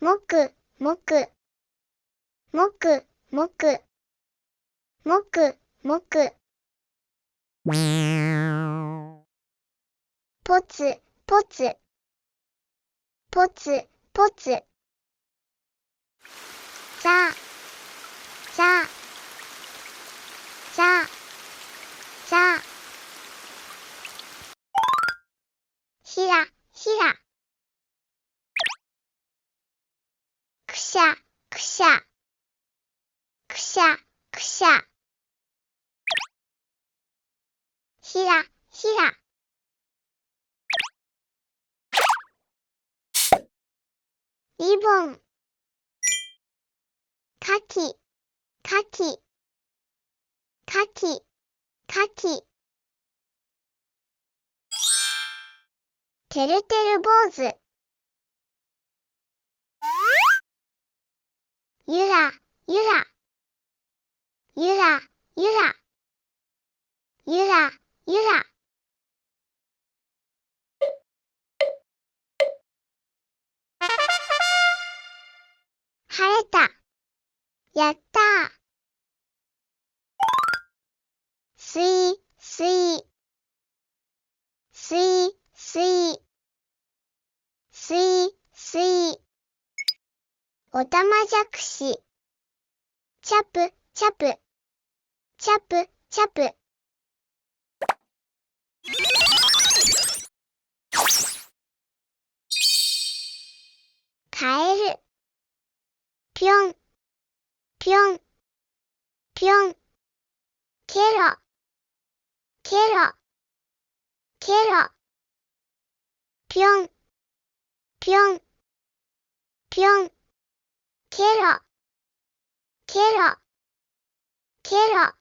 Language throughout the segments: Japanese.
もく、もく。もく、もく。もく、もく。ぽつ、ぽつ。ぽつ、ぽつ。ざ、ざ、ざ、ざ。ひら、ひら。くしゃ、くしゃ。くしゃ、くしゃ。ひら、ひら。リボン。かき、かき。かき、かき。てるてる坊主。ゆら、ゆら。ゆら、ゆら。ゆら、ゆら。晴れた。やったー。すい、すい。すい、すい。すい、すい。おたまじゃくし。チャプ、チャプ。チャプ、チャプ。カエル。ぴょん、ぴょん、ぴょん。ケロ、ケロ、ケロ。ぴょん、ぴょん、ぴょん。ケロ、ケロ、ケロ。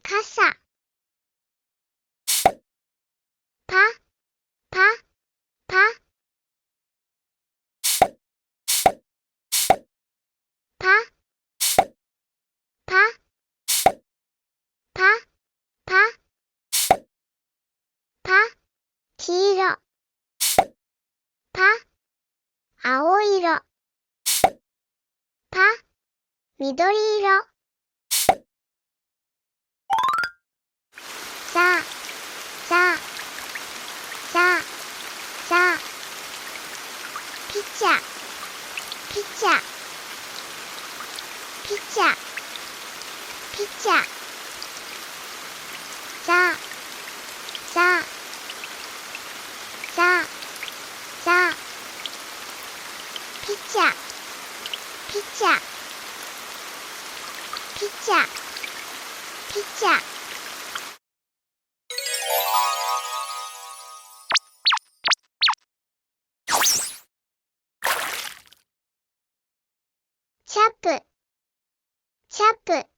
かさ。パ、パ、パ。パ、パ、パ、パ、パ。黄色。パ、青色。パ、緑色。さ、さ、さ、さ。ピッチャー、ピッチャー。ピッチャー、ピッチャー。さ、さ、さ、さ。ピッチャー、ピッチャー。ピッチャー、ピッチャー。チャップ、チャップ、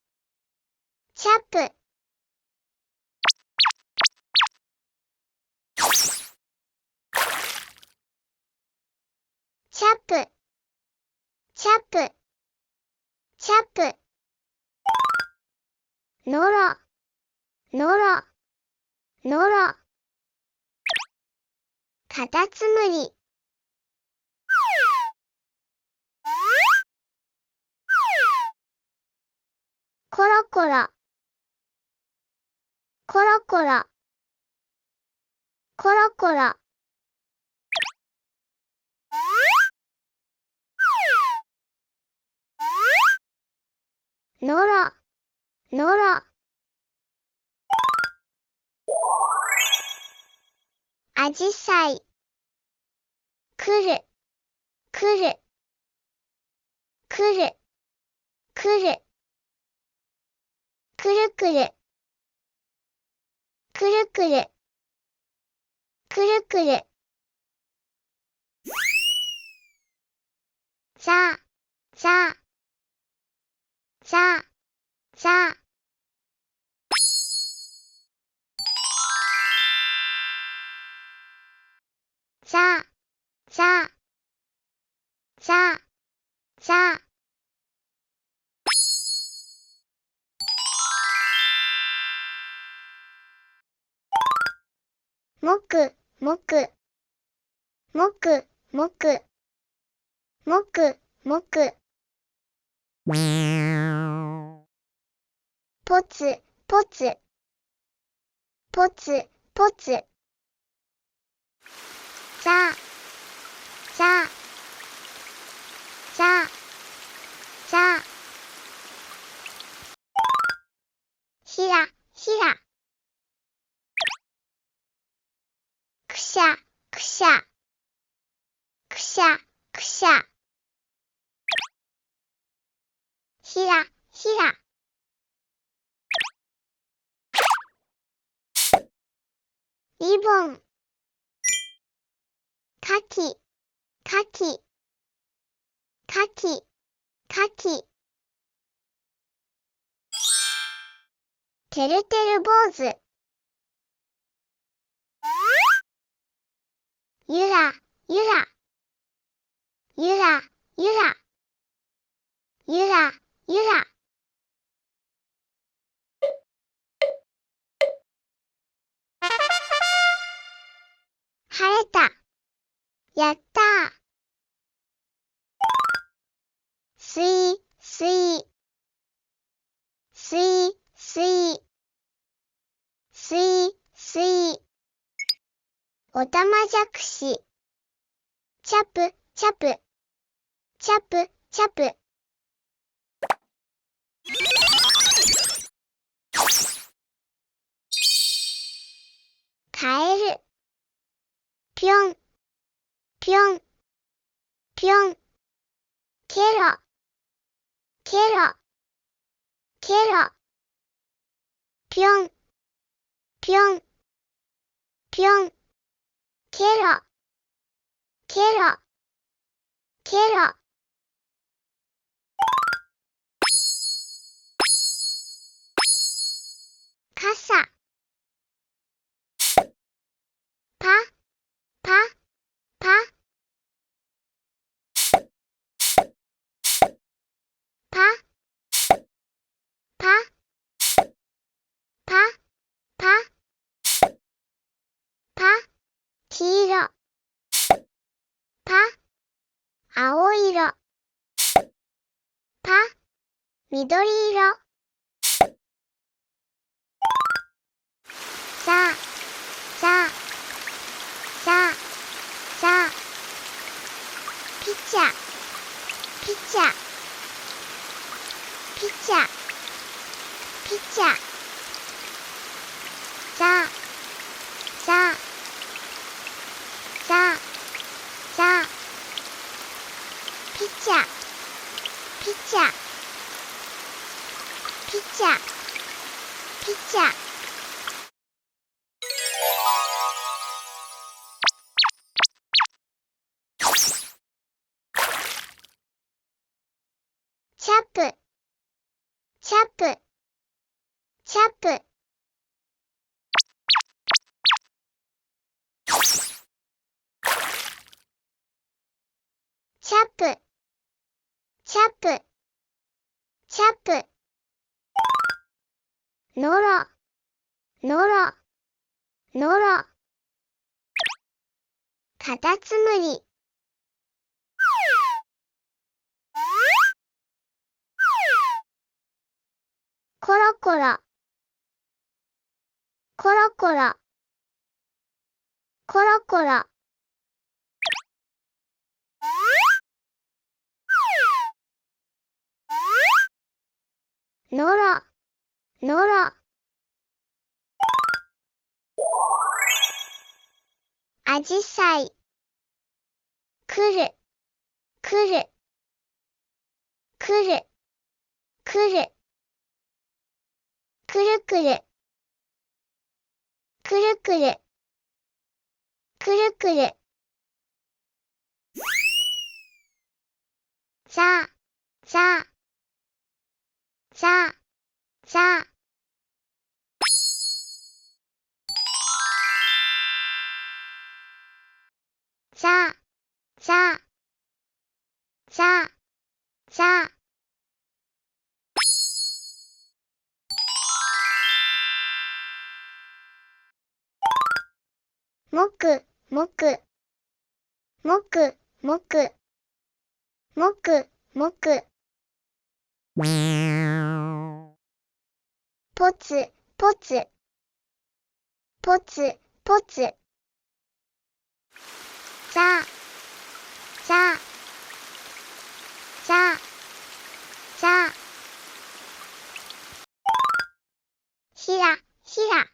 チャップ。チャップ、チャップ、チャップ。のろ、のろ、のろ。カタツムリ。コロコロ、コロコロ、コロコロ。のろ、のろ。あじさい。くる、くる、くる、くる。くるくる、くるくる、くるくる。さ、さ、さ、さ。さ、さ、さ、さ。もく、もく、もく、もく、もく、もく。ぽつ、ぽつ、ぽつ、ぽつ。ざ、ざ、ざ、ざ。ひら、ひら。くしゃ、くしゃ、くしゃ、くしゃ。ひら、ひら。リボン。かき、かき、かき、かき。てるてる坊主。ゆら、ゆら、ゆら、ゆら、ゆら、ゆら。晴れた。やったー。すい、すい、すい、すい、すい、すい。おたまじゃくし。チャプ、チャプ、チャプ、チャプ。カエル。ぴょん、ぴょん、ぴょん。ケロ、ケロ、ケロ。ぴょん、ぴょん、ぴょん。ケロ、ケロ、ケロ。かさ。パ、パ、パ。パ、パ、パ、パ、パ。黄色。パ、青色。パ、緑色。さ、さ、さ、さ。ピッチャー、ピッチャー、ピッチャー、ピッチャー。さ、さ、さ、さ。ピッチャー、ピッチャー、ピッチャー、ピッチャー。チャップ、チャップ、チャップ。チャップ、チャップ、チャップ。のろ、のろ、のろ。カタツムリ。コロコロ、コロコロ、コロコロ。のろ、のろ。あじさい。くる、くる、くる、くる。くるくる、くるくる、くるくる。さ、さ、さ、さ。さ、さ、さ、さ。もく、もく、もく、もく、もく、もく。ぽつ、ぽつ、ぽつ、ぽつ。ざ、ざ、ざ、ざ。ひら、ひら。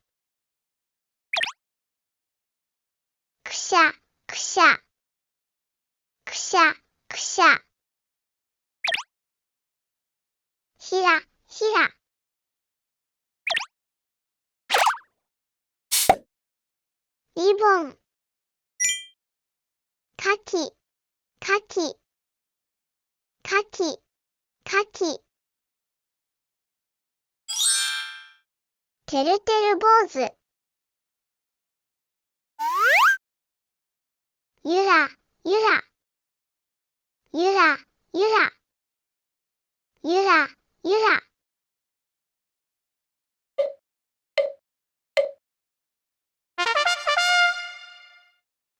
くしゃ、くしゃ、くしゃ、くしゃ。ひら、ひら。リボン。かき、かき、かき、かき。てるてる坊主。ゆら、ゆら、ゆら、ゆら、ゆら、ゆら。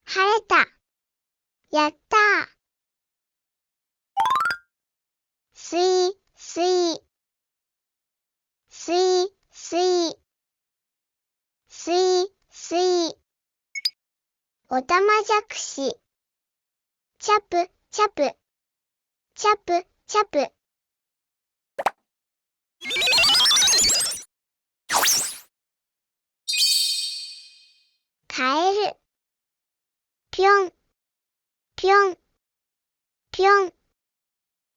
晴れた。やったー。すい、すい、すい、すい、すい、すい。おたまじゃくし。チャプ、チャプ、チャプ、チャプ。カエル。ぴょん、ぴょん、ぴょん。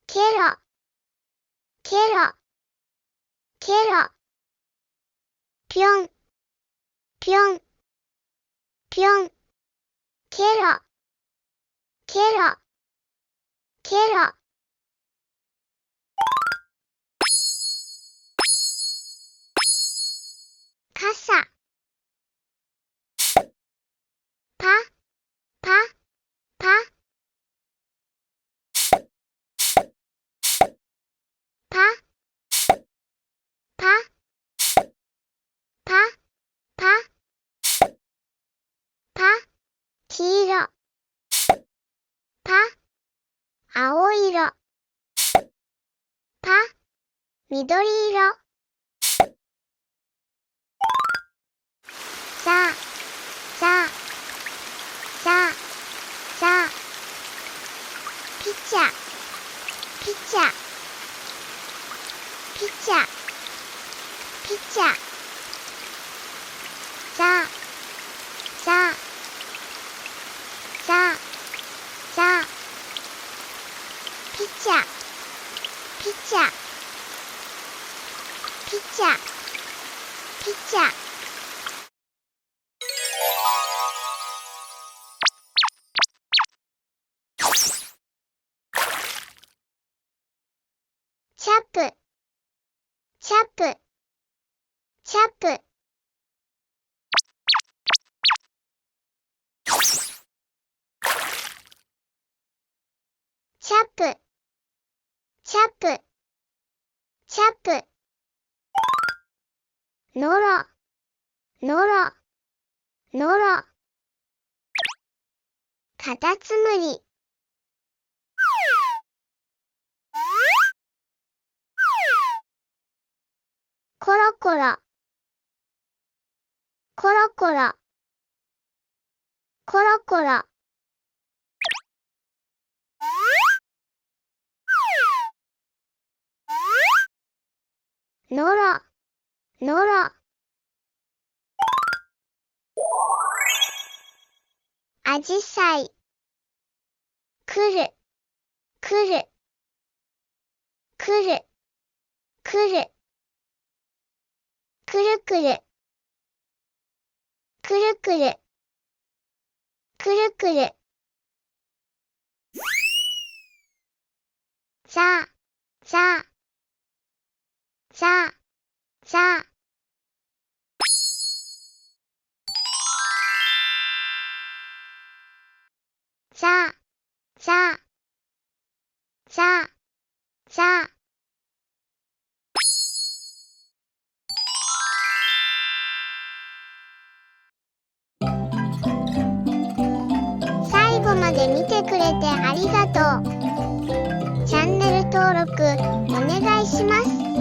ケロ、ケロ、ケロ。ぴょん、ぴょん、ぴょん。ケロ、ケロ、ケロ。かさ。パ、パ、パ。パ、パ、パ、パ、パ。黄色。パ、青色。パ、緑色。さ、さ、さ、さ。ピッチャー、ピッチャー、ピッチャー、ピッチャー。さ、さ、さ、さ。ピッチャー、ピッチャー、ピッチャー、ピッチャー。チャップ、チャップ、チャップ。チャップ、チャップ、チャップ。のろ、のろ、のろ。カタツムリ。コロコロ、コロコロ、コロコロ。のろ、のろ。あじさい。くる、くる、くる、くる。くるくる、くるくる、くるくる。さ、さ、さ、さ。さ、さ、さ、さ。後まで見てくれてありがとう。チャンネル登録お願いします。